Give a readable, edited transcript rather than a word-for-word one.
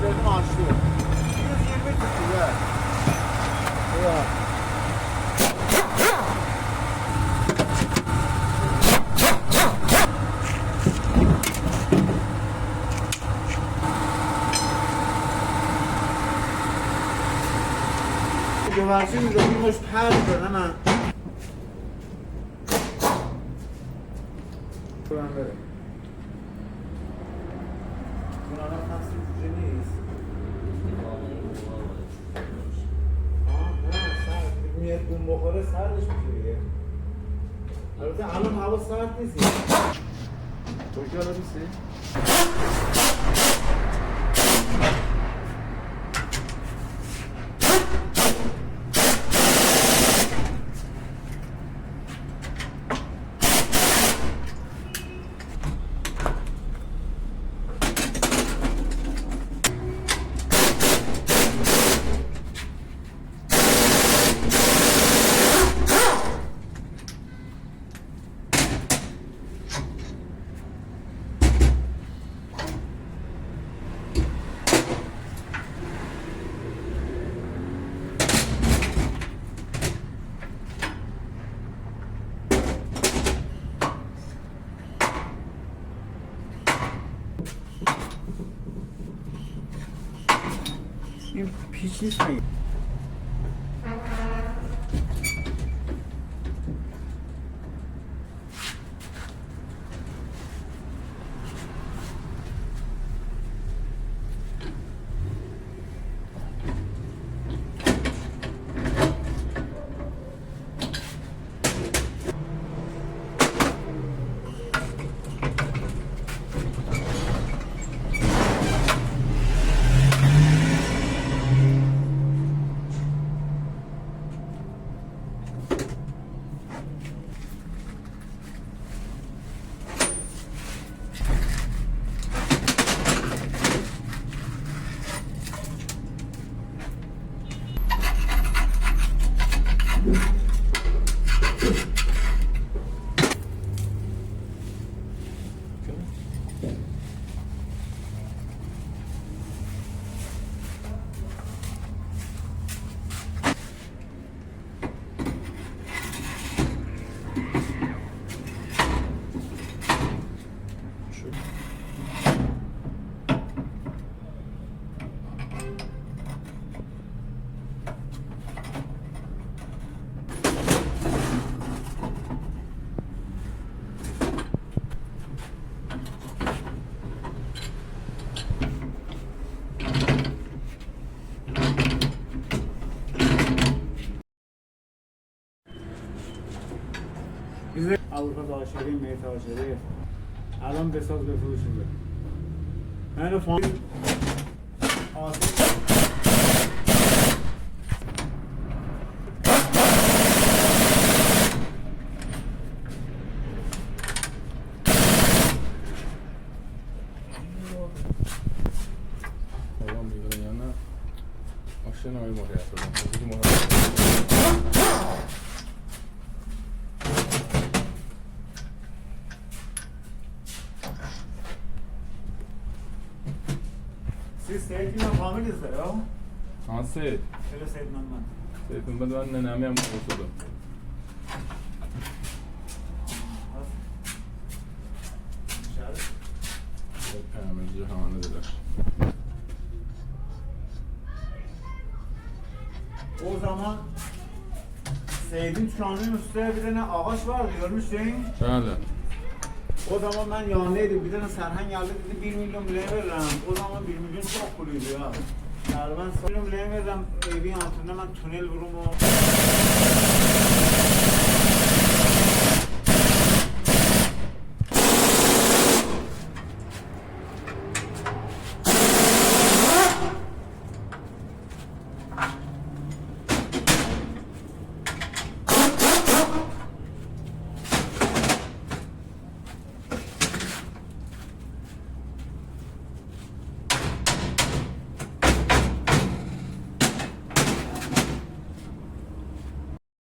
dedim açtı. 120 tuttu ya. Ya. Güvercin de bir hoş perdir hemen. Ben böyle. Buna nasıl düzeniyiz? Bilmiyorum, bu motora sarmış bir şey. Arada alım hava saat neyse. Çok iyi alabilirsin. Hiç içmeyin. Biz Avrupa daşları, meyve daşları. الان بساز بفروشیم. من فامیل Babam bir yana aşağı ayım oraya atalım. Siz Seyit'in familyiz de ya. Ha Seyit. Şöyle Seyit'in ben. Seyit'in ben nenemi oldu. Hemen cihanı dediler. O zaman Seyit'in dükkanının üstüne bir tane ağaç vardı, görmüşsün. Bəli. O zaman ben yanındaydım, bir tane Serhan geldi dedi 1 milyon liraya veririm. O zaman 1 milyon çok kuluydu ya. Yani ben 1 milyon liraya veririm, evin altında ben tünel vurumu.